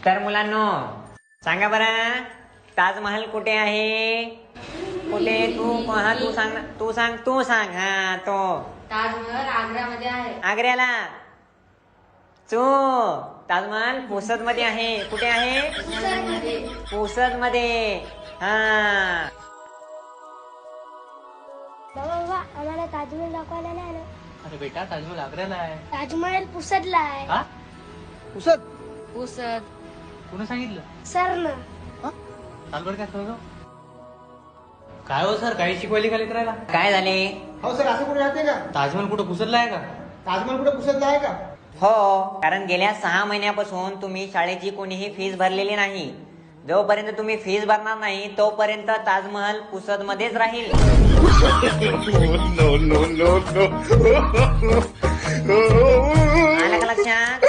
तर मुलांनो सांगा बरं, ताजमहल कुठे आहे? कुठे? तू सांग. हा तो ताजमहल आग्रामध्ये आहे. आग्र्याला. ताजमहल पुसद मध्ये आहे. कुठे आहे? पुसद मध्ये. हा बाबा आम्हाला ताजमहल दाखवायला नाही ना. अरे बेटा ताजमहल आग्र्याला आहे. ताजमहल पुसदला आहे. हा पुसद. कोणी सांगितलं? सर ना. तालगड काय सांगतो? काय हो सर, काही शिकवली का लेकरायला? काय झाले? हो सर, असं कुठे राहते का? ताजमहल कुठं पुसरला आहे का? ताजमहल कुठे पुसतला आहे का? हो, कारण गेल्या 6 महिन्यापासून तुम्ही शाळेची कोणीही फीस भरलेली नाही. जोपर्यंत तुम्ही फीस भरणार नाही तोपर्यंत ताजमहल पुसद मध्येच राहील. आलं का लक्षात?